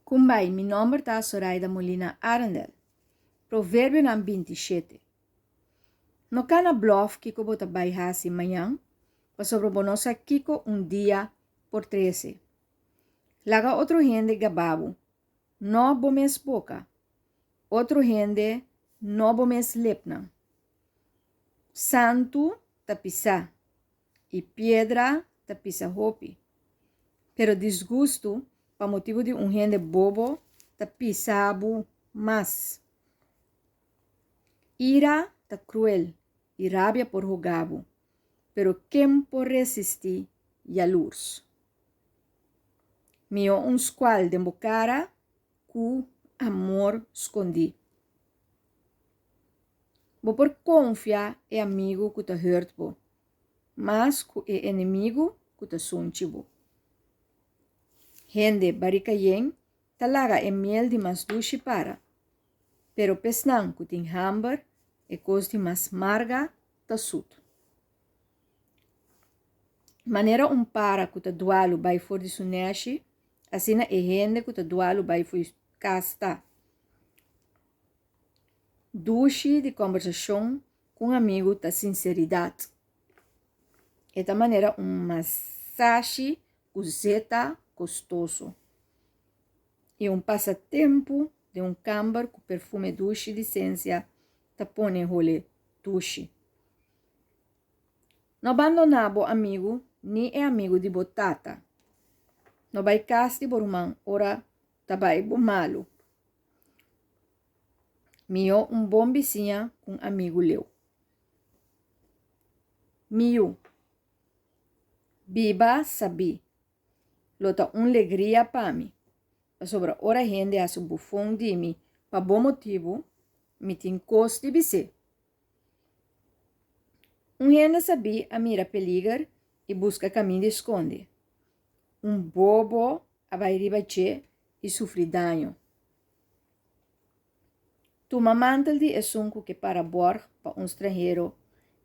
Kumbai, mi nome tá Zoraida Molina Arendel. Provérbio nam 27. No cana bluff kiko bota baihasi manhã, pa sobreponosa kiko dia por 13. Laga outro gente gababo, no bomes boca. Outro gente no bomes lepna. Santo tapisa e pedra tapisa hopi. Pero desgosto, pa motivo de gente bobo, tapisabu mas. Ira ta cruel e rabia por rogabo, pero quem por resistir e a luz. Mio squal de bocara, cu amor escondi. Bo por confiar é amigo que ta hurt bo, mas ku é inimigo que ta sunchi bo. Gente barikayen talaga é miel de mas dushi para, pero pesnan ku tin hamber é coisa de mas marga ta sut. Maneira para que ta dualo vai for de suneshi, assim é gente que ta dualo vai for casta. Dushi de conversação com amigo ta sinceridade. Esta maneira massagem useta gostoso. E passatempo de camber com perfume dushi de essência ta pone role dushi. No abandonabo amigo, ni é amigo de botata. No vai casti boruman, ora tabai bo malo. Mio bom vizinha com amigo leu. Mio. Biba sabi. Lota alegria para mim. Sobre ora gente a su bufão de mim, pa bom motivo, me tem costo de bise. Gente sabi a mira peligar e busca caminho de esconde. Bobo a vai ribache e sofre dano. Toma mantel de esunco que para bor pa estrangeiro,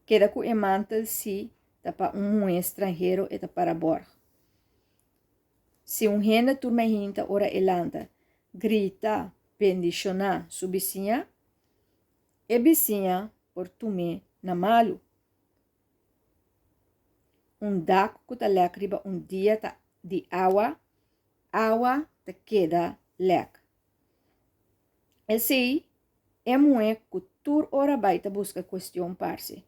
queda com o mantel si ta pa estrangeiro e ta para bor. Se gente turma hinta ora elanta, grita, bendiciona su vizinha, e vizinha por tume na malo. Daco que ta lacriba dia ta de água ta queda lec. Esse é moe que tur ora baita busca questão parse.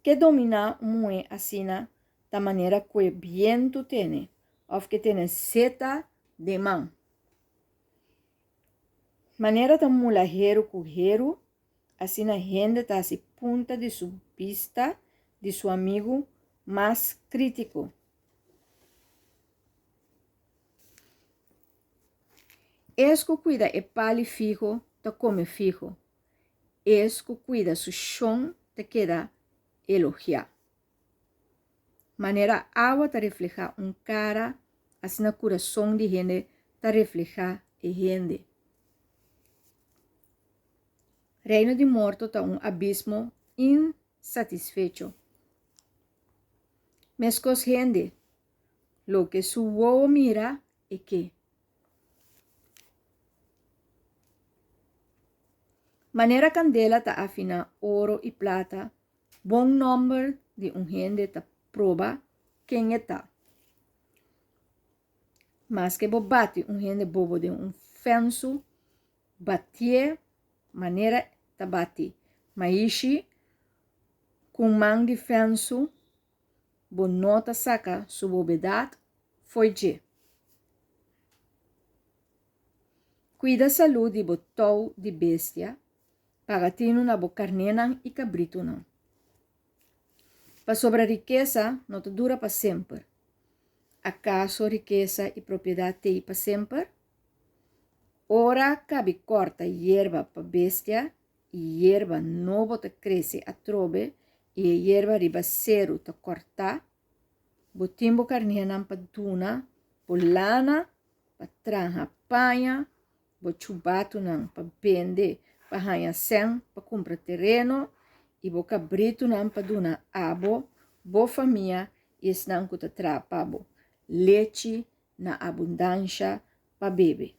Que domina moe assina da maneira que viento tem, ou que tem seta de mão. Maneira da mulajero cujero, assina gente ta se punta de su vista de su amigo mais crítico. Esco cuida e pali fijo, ta come fijo. Esco cuida su chão, te queda elogiar. Maneira água ta refleja cara, assim na coração de gente ta refleja e gente. Reino de morto ta abismo insatisfecho. Mescos gente, lo que su ojo mira é que. Maneira candela ta afina ouro e plata, bom número de gente ta prova quem é ta. Mas que bobate gente bobo de fenso, batie, maneira ta bate, maishi, com man de fenso, bo nota saca su bobedade, foi de. Cuida saúde de botou de bestia, pagatino na bocarnenan e cabrito não. Para sobre a riqueza, não te dura para sempre. Acaso riqueza e propriedade tem para sempre? Ora cabe corta hierba para bestia, e hierba novo te cresce a trobe, e hierba ribaceiro te corta, botimbo carnenan para duna, polana, para tranja panha, bochubato não para vender, para ganhar sem, para comprar terreno, e bo cabrito não para duna abo, bo família, e esnan que te trapabo. Leite, na abundância para beber.